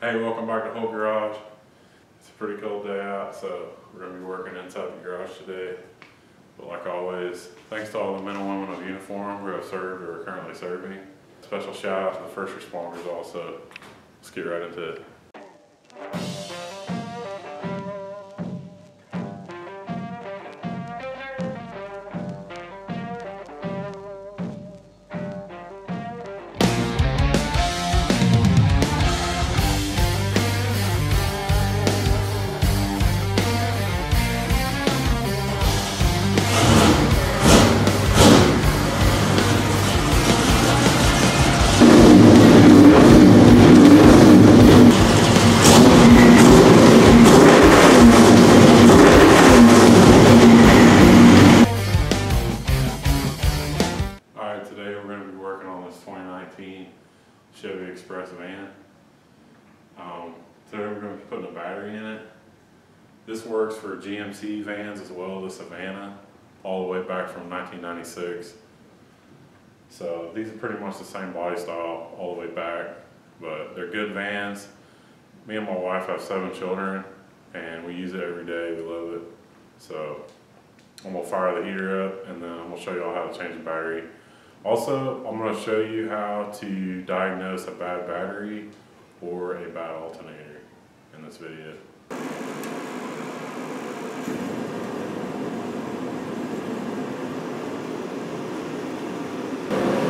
Hey, welcome back to Whole Garage. It's a pretty cold day out, so we're going to be working inside the garage today. But like always, thanks to all the men and women of uniform who have served or are currently serving. Special shout out to the first responders also. Let's get right into it. Chevy Express van. Today we're going to be putting a battery in it. This works for GMC vans as well, the Savana, all the way back from 1996. So these are pretty much the same body style all the way back, but they're good vans. Me and my wife have 7 children and we use it every day, we love it. So I'm going to fire the heater up and then I'm going to show you all how to change the battery. Also, I'm going to show you how to diagnose a bad battery or a bad alternator in this video.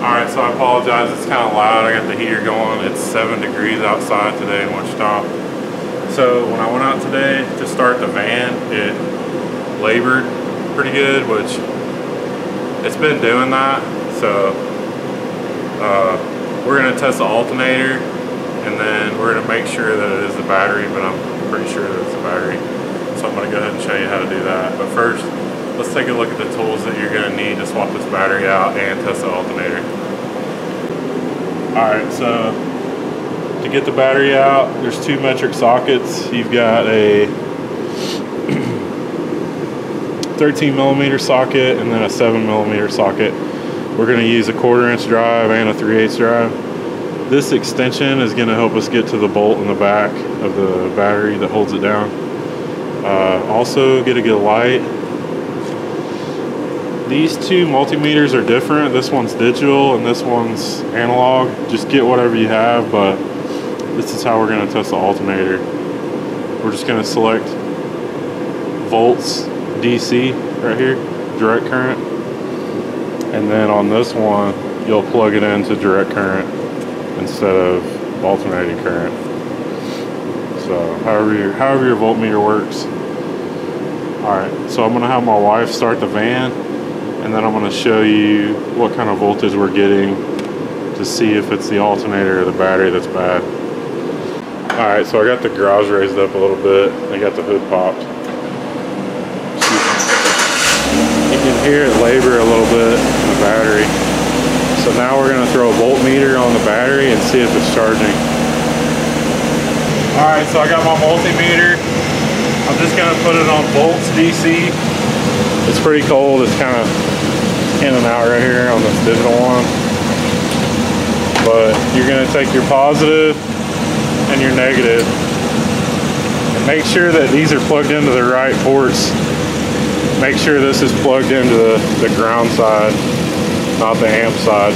Alright, so I apologize, it's kind of loud. I got the heater going. It's 7 degrees outside today in Wichita. So when I went out today to start the van, it labored pretty good, which it's been doing that. So we're going to test the alternator and then we're going to make sure that it is the battery, but I'm pretty sure that it's the battery. So I'm going to go ahead and show you how to do that. But first, let's take a look at the tools that you're going to need to swap this battery out and test the alternator. Alright, so to get the battery out, there's 2 metric sockets. You've got a 13mm socket and then a 7mm socket. We're going to use a 1/4 inch drive and a 3/8 drive. This extension is going to help us get to the bolt in the back of the battery that holds it down. Also get a good light. These 2 multimeters are different. This one's digital and this one's analog. Just get whatever you have, but this is how we're going to test the alternator. We're just going to select volts DC right here, direct current. And then on this one, you'll plug it into direct current instead of alternating current. So however your voltmeter works. Alright, so I'm going to have my wife start the van, and then I'm going to show you what kind of voltage we're getting to see if it's the alternator or the battery that's bad. Alright, so I got the garage raised up a little bit. I got the hood popped. You can hear it labor a little bit in the battery. So now we're going to throw a voltmeter on the battery and see if it's charging. Alright, so I got my multimeter. I'm just going to put it on volts DC. It's pretty cold. It's kind of in and out right here on this digital one. But you're going to take your positive and your negative and make sure that these are plugged into the right ports. Make sure this is plugged into the ground side, not the amp side.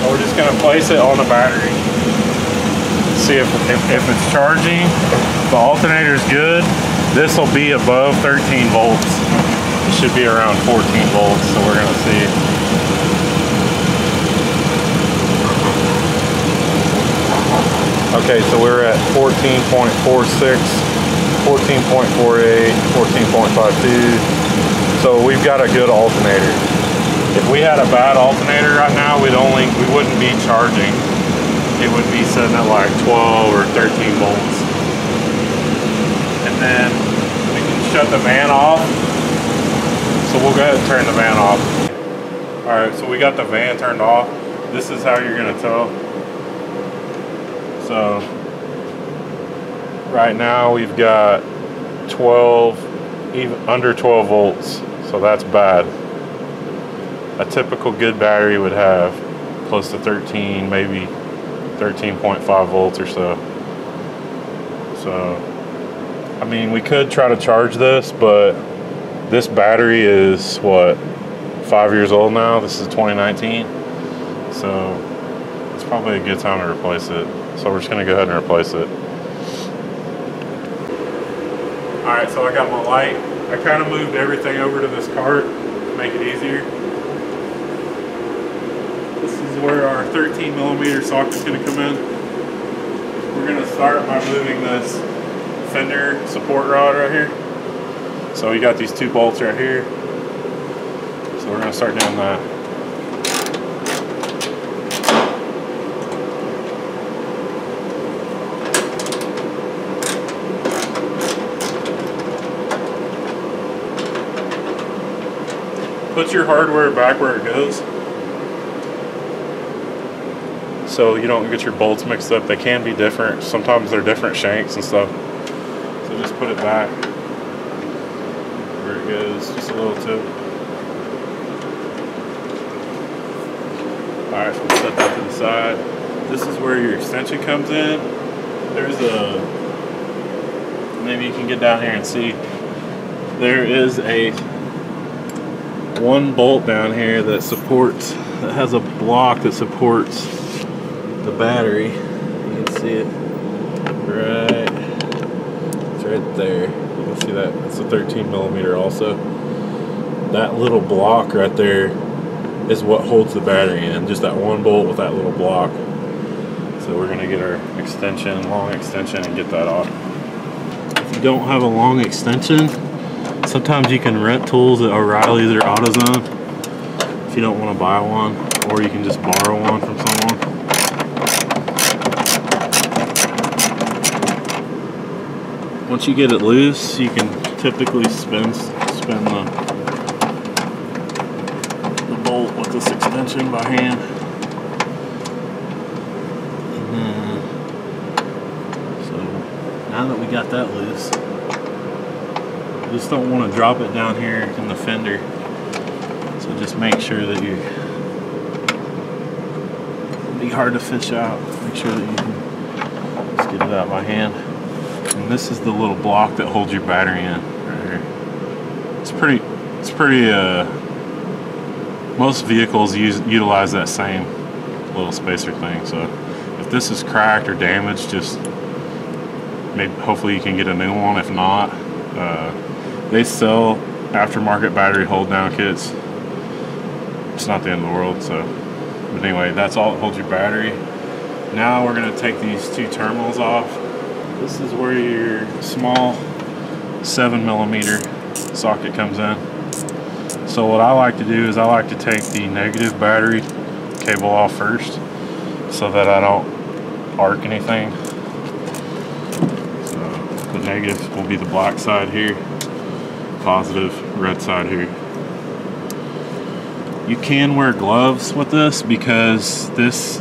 So we're just going to place it on the battery. See if it's charging. If the alternator is good, this will be above 13 volts. It should be around 14 volts, so we're going to see. Okay, so we're at 14.46. 14.48, 14.52. So we've got a good alternator. If we had a bad alternator right now, we wouldn't be charging. It would be sitting at like 12 or 13 volts. And then we can shut the van off. So we'll go ahead and turn the van off. Alright, so we got the van turned off. This is how you're gonna tell. So right now we've got 12, even under 12 volts, so that's bad. A typical good battery would have close to 13, maybe 13.5 volts or so. So, I mean, we could try to charge this, but this battery is what, 5 years old now. This is 2019, so it's probably a good time to replace it. So we're just gonna go ahead and replace it. All right, so I got my light. I kind of moved everything over to this cart to make it easier. This is where our 13mm socket is going to come in. We're going to start by moving this fender support rod right here. So we got these 2 bolts right here. So we're going to start doing that. Put your hardware back where it goes, so you don't get your bolts mixed up. They can be different. Sometimes they're different shanks and stuff. So just put it back where it goes, just a little tip. Alright, so we'll set that to the side. This is where your extension comes in. There's a, maybe you can get down here and see, there is a 1 bolt down here that supports, that has a block that supports the battery. You can see it right, it's right there. You can see that, it's a 13mm also. That little block right there is what holds the battery in, just that 1 bolt with that little block. So we're gonna get our extension, long extension, and get that off. If you don't have a long extension, sometimes you can rent tools at O'Reilly's or AutoZone if you don't want to buy one, or you can just borrow one from someone. Once you get it loose, you can typically spin the bolt with this extension by hand. So now that we got that loose, just don't want to drop it down here in the fender, so just make sure that it'll be hard to fish out. Make sure that you can just get it out by hand. And this is the little block that holds your battery in right here. It's pretty most vehicles utilize that same little spacer thing. So if this is cracked or damaged, just maybe hopefully you can get a new one. If not, they sell aftermarket battery hold down kits. It's not the end of the world. So, but anyway, that's all that holds your battery. Now we're going to take these 2 terminals off. This is where your small 7mm socket comes in. So what I like to do is I like to take the negative battery cable off first, so that I don't arc anything. So the negative will be the black side here, positive red side here. You can wear gloves with this, because this,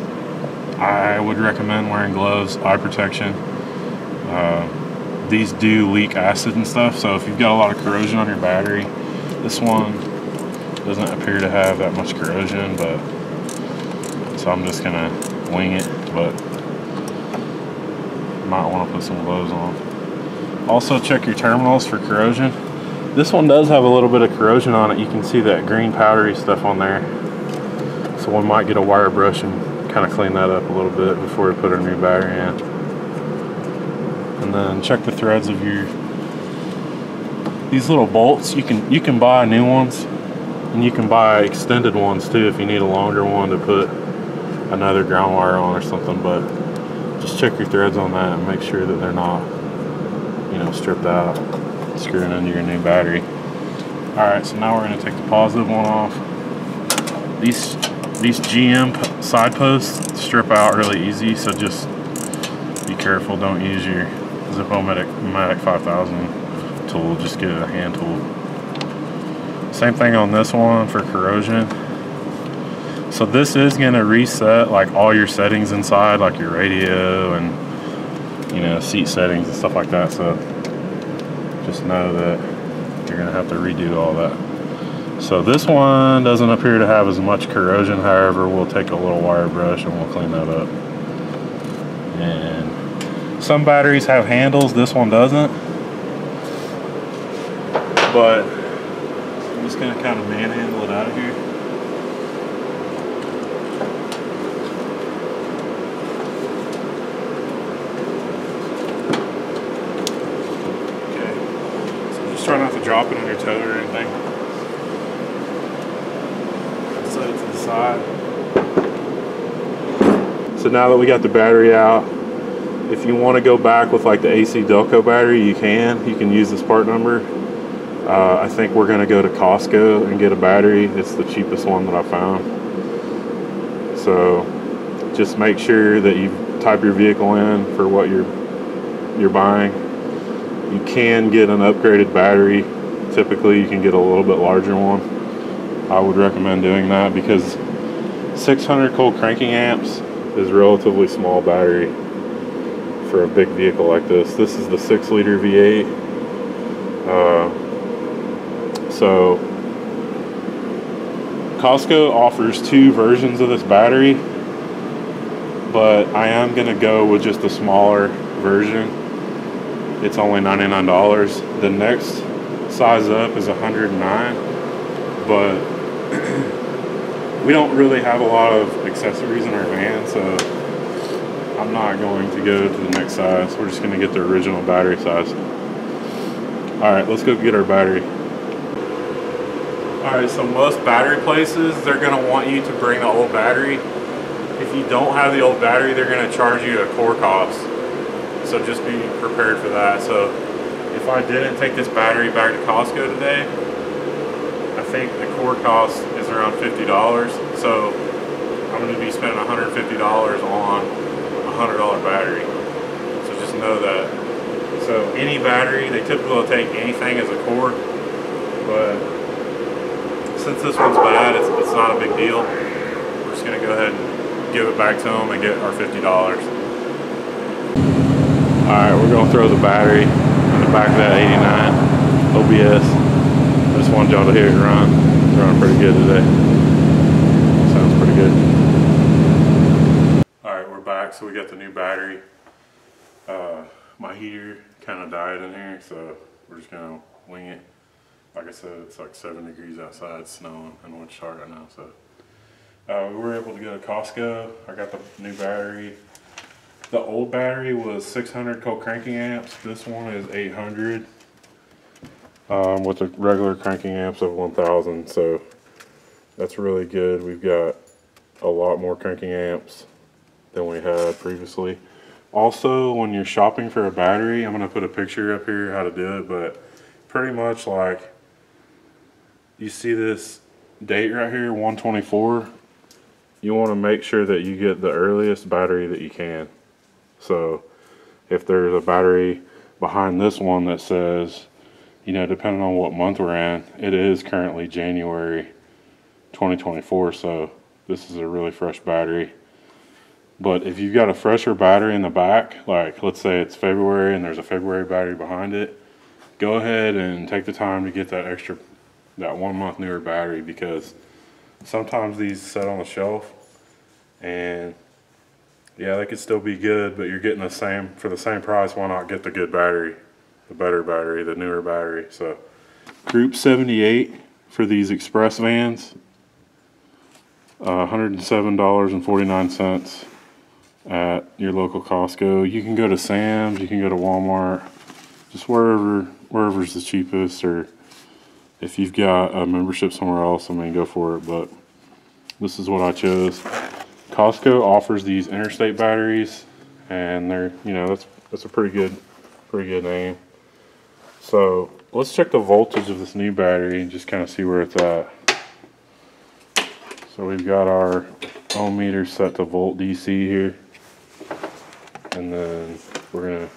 I would recommend wearing gloves, eye protection. These do leak acid and stuff, so if you've got a lot of corrosion on your battery, this one doesn't appear to have that much corrosion, but so I'm just gonna wing it, but might want to put some gloves on. Also check your terminals for corrosion. This one does have a little bit of corrosion on it. You can see that green powdery stuff on there, so one might get a wire brush and kind of clean that up a little bit before we put our new battery in. And then check the threads of these little bolts. You can buy new ones, and you can buy extended ones too if you need a longer one to put another ground wire on or something. But just check your threads on that and make sure that they're not, you know, stripped out, screwing into your new battery. Alright, so now we're going to take the positive one off. These GM side posts strip out really easy, so just be careful. Don't use your Zip-O-Matic 5000 tool, just get a hand tool. Same thing on this one for corrosion. So this is going to reset like all your settings inside, like your radio and, you know, seat settings and stuff like that. So just know that you're going to have to redo all that. So this one doesn't appear to have as much corrosion. However, we'll take a little wire brush and we'll clean that up. And some batteries have handles, this one doesn't. But I'm just gonna kind of manhandle it out of here. Okay, so just try not to drop it on your toe or anything. Set it to the side. So now that we got the battery out, if you want to go back with like the AC Delco battery, you can. You can use this part number. I think we're going to go to Costco and get a battery. It's the cheapest one that I found. So just make sure that you type your vehicle in for what you're buying. You can get an upgraded battery. Typically you can get a little bit larger one. I would recommend doing that because 600 cold cranking amps is a relatively small battery for a big vehicle like this. This is the 6-liter V8. So Costco offers 2 versions of this battery, but I am going to go with just the smaller version. It's only $99. The next size up is $109, but we don't really have a lot of accessories in our van, so I'm not going to go to the next size. We're just going to get the original battery size. Alright, let's go get our battery. Alright, so most battery places, they're going to want you to bring the old battery. If you don't have the old battery, they're going to charge you a core cost. So just be prepared for that. So if I didn't take this battery back to Costco today, I think the core cost is around $50. So I'm going to be spending $150 on a $100 battery. So just know that. So any battery, they typically will take anything as a core, but since this one's bad, it's not a big deal. We're just going to go ahead and give it back to them and get our $50. Alright, we're going to throw the battery in the back of that 89 OBS. I just wanted y'all to hear it run. It's running pretty good today. Sounds pretty good. Alright, we're back. So we got the new battery. My heater kind of died in here, so we're just going to wing it. Like I said, it's like 7 degrees outside, it's snowing in Wichita right now. So we were able to go to Costco. I got the new battery. The old battery was 600 cold cranking amps. This one is 800 with the regular cranking amps of 1000. So that's really good. We've got a lot more cranking amps than we had previously. Also, when you're shopping for a battery, I'm going to put a picture up here how to do it, but pretty much like you see this date right here, 124, you want to make sure that you get the earliest battery that you can. So if there's a battery behind this one that says, you know, depending on what month we're in, it is currently January 2024, so this is a really fresh battery. But if you've got a fresher battery in the back, like let's say it's February and there's a February battery behind it, go ahead and take the time to get that 1 month newer battery, because sometimes these sit on the shelf and yeah, they could still be good, but you're getting the same for the same price. Why not get the good battery, the better battery, the newer battery? So Group 78 for these express vans, $107.49 at your local Costco. You can go to Sam's, you can go to Walmart, just wherever's the cheapest, or if you've got a membership somewhere else, I mean, go for it. But this is what I chose. Costco offers these interstate batteries, and they're, you know, that's a pretty good name. So let's check the voltage of this new battery and just kind of see where it's at. So we've got our ohm meter set to volt DC here, and then we're gonna,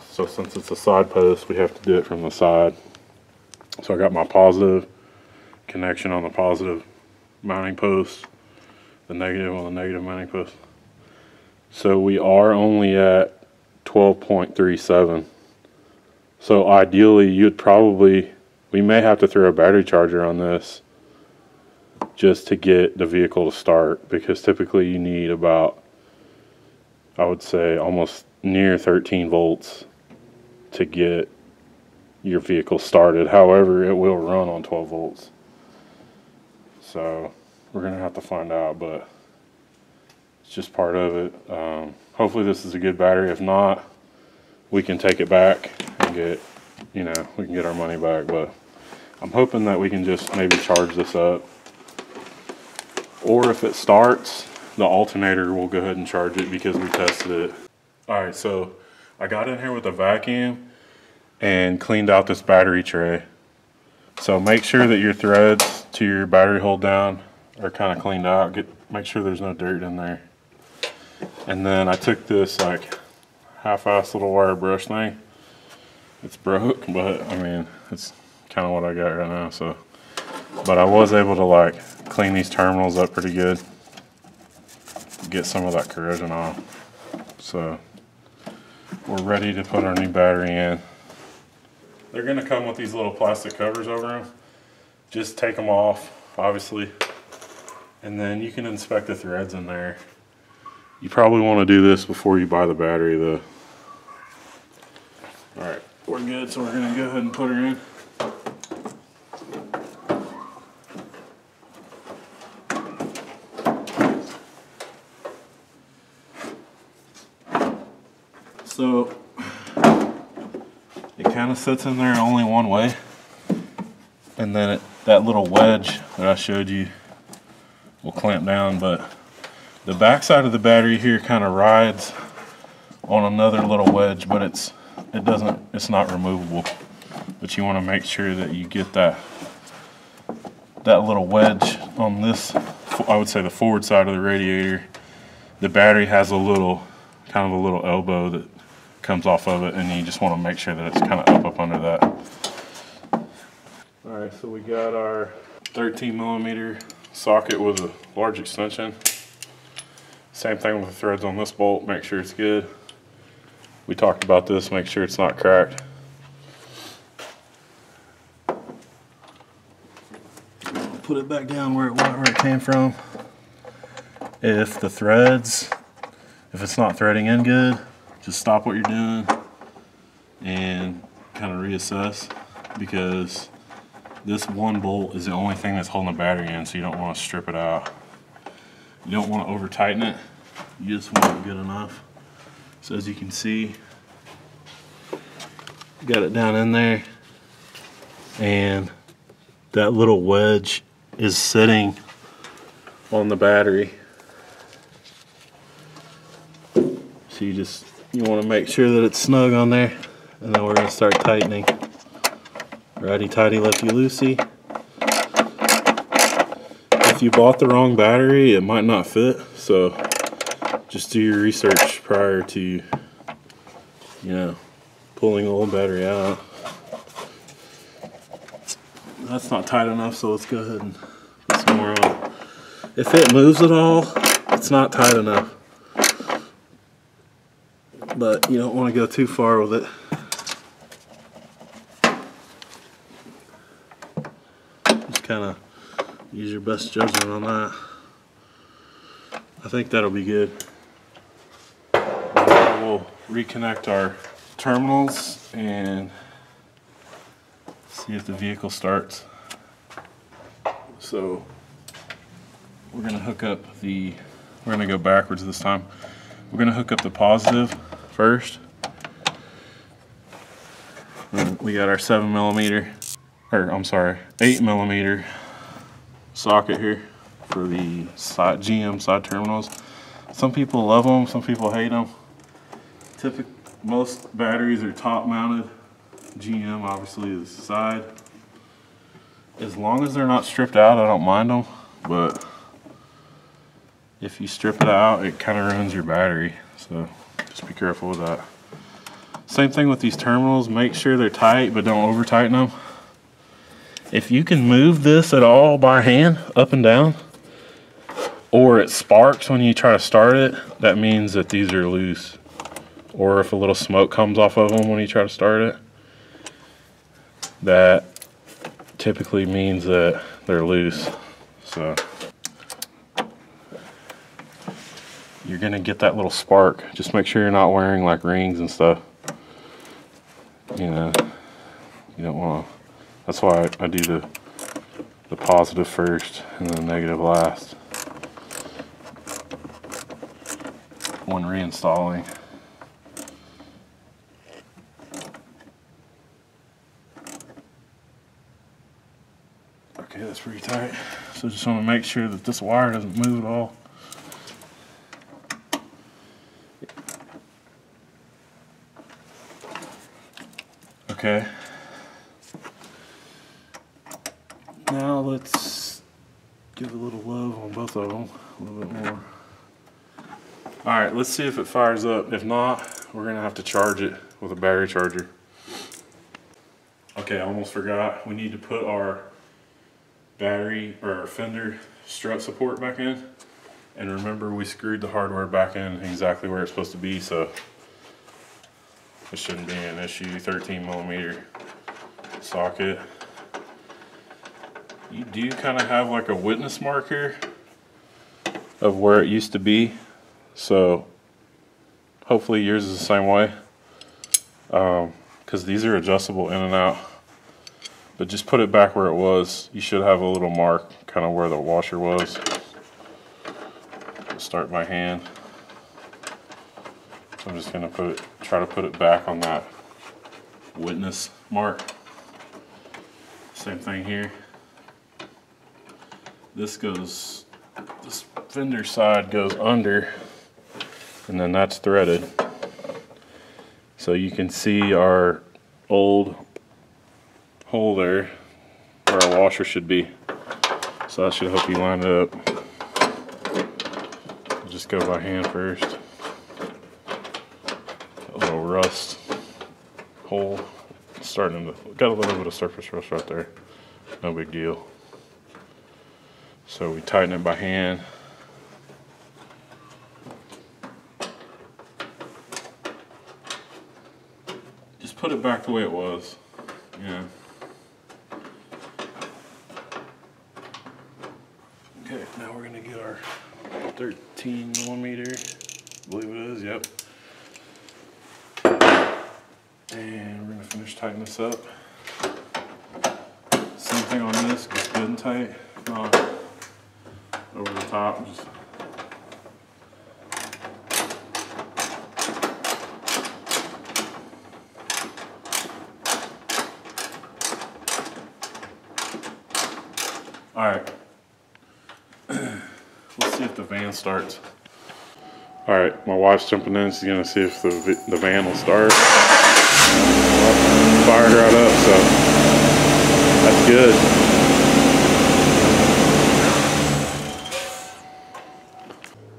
so since it's a side post, we have to do it from the side. So I got my positive connection on the positive mounting post, the negative on the negative mounting post. So we are only at 12.37. So ideally we may have to throw a battery charger on this just to get the vehicle to start, because typically you need about I would say almost near 13 volts to get your vehicle started. However, it will run on 12 volts. So we're gonna have to find out, but it's just part of it. Hopefully this is a good battery. If not, we can take it back and get, you know, we can get our money back. But I'm hoping that we can just maybe charge this up. Or if it starts, the alternator will go ahead and charge it because we tested it. All right, so I got in here with a vacuum and cleaned out this battery tray. So make sure that your threads to your battery hold down are kind of cleaned out. Make sure there's no dirt in there. And then I took this like half-ass little wire brush thing. It's broke, but I mean, it's kind of what I got right now. So, but I was able to like clean these terminals up pretty good, get some of that corrosion off. So we're ready to put our new battery in. They're gonna come with these little plastic covers over them. Just take them off, obviously, and then you can inspect the threads in there. You probably want to do this before you buy the battery though. Alright, we're good, so we're going to go ahead and put her in. So, it kind of sits in there only one way. And then that little wedge that I showed you will clamp down, but the back side of the battery here kind of rides on another little wedge, but it's not removable. But you want to make sure that you get that little wedge on this, I would say the forward side of the radiator. The battery has a little, kind of a little elbow that comes off of it, and you just want to make sure that it's kind of up under that. Alright, so we got our 13mm socket with a large extension. Same thing with the threads on this bolt, make sure it's good. We talked about this, make sure it's not cracked. Put it back down where it came from. If it's not threading in good, just stop what you're doing and kind of reassess, because this one bolt is the only thing that's holding the battery in, so you don't want to strip it out. You don't want to over tighten it, you just want it good enough. So as you can see, got it down in there, and that little wedge is sitting on the battery. So you want to make sure that it's snug on there, and then we're going to start tightening. Righty tighty, lefty loosey. If you bought the wrong battery, it might not fit, so just do your research prior to, you know, pulling the old battery out. That's not tight enough, so let's go ahead and put some more on. If it moves at all, it's not tight enough. But you don't want to go too far with it. Just kind of use your best judgment on that. I think that'll be good. We'll reconnect our terminals and see if the vehicle starts. So we're going to hook up we're going to go backwards this time. We're going to hook up the positive first. We got our 8mm socket here for the GM side terminals. Some people love them, some people hate them. Most batteries are top mounted. GM obviously is side. As long as they're not stripped out, I don't mind them, but if you strip it out, it kind of ruins your battery, so just be careful with that. Same thing with these terminals, make sure they're tight, but don't over tighten them. If you can move this at all by hand, up and down, or it sparks when you try to start it, that means that these are loose. Or if a little smoke comes off of them when you try to start it, that typically means that they're loose. So you're gonna get that little spark. Just make sure you're not wearing like rings and stuff. You know, you don't want to. That's why I do the positive first and the negative last when reinstalling. Okay, that's pretty tight. So just want to make sure that this wire doesn't move at all. Okay. Now let's give a little love on both of them, a little bit more. All right, let's see if it fires up. If not, we're gonna have to charge it with a battery charger. Okay, I almost forgot. We need to put our battery or our fender strut support back in. And remember, we screwed the hardware back in exactly where it's supposed to be, so it shouldn't be an issue. 13mm socket. You do kind of have like a witness marker of where it used to be, so hopefully yours is the same way, because these are adjustable in and out. But just put it back where it was. You should have a little mark kind of where the washer was. I'll start by hand. So I'm just going to try to put it back on that witness mark. Same thing here. This fender side goes under, and then that's threaded. So you can see our old hole there where our washer should be. So that should help you line it up. I'll just go by hand first. A little rust hole starting to, got a little bit of surface rust right there. No big deal. So we tighten it by hand. Just put it back the way it was. Yeah. Okay, now we're gonna get our 13mm, I believe it is, yep. And we're gonna finish tightening this up. Same thing on this, just good and tight. Over the top, just all right. Let's see if the van starts. All right, my wife's jumping in. She's gonna see if the van will start. Fired right up, so that's good.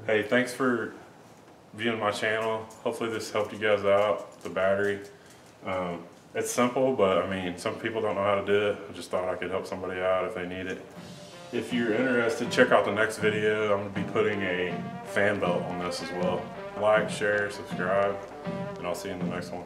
Hey, thanks for viewing my channel. Hopefully this helped you guys out, the battery. It's simple, but I mean, some people don't know how to do it. I just thought I could help somebody out if they need it. If you're interested, check out the next video. I'm gonna be putting a fan belt on this as well. Like, share, subscribe, and I'll see you in the next one.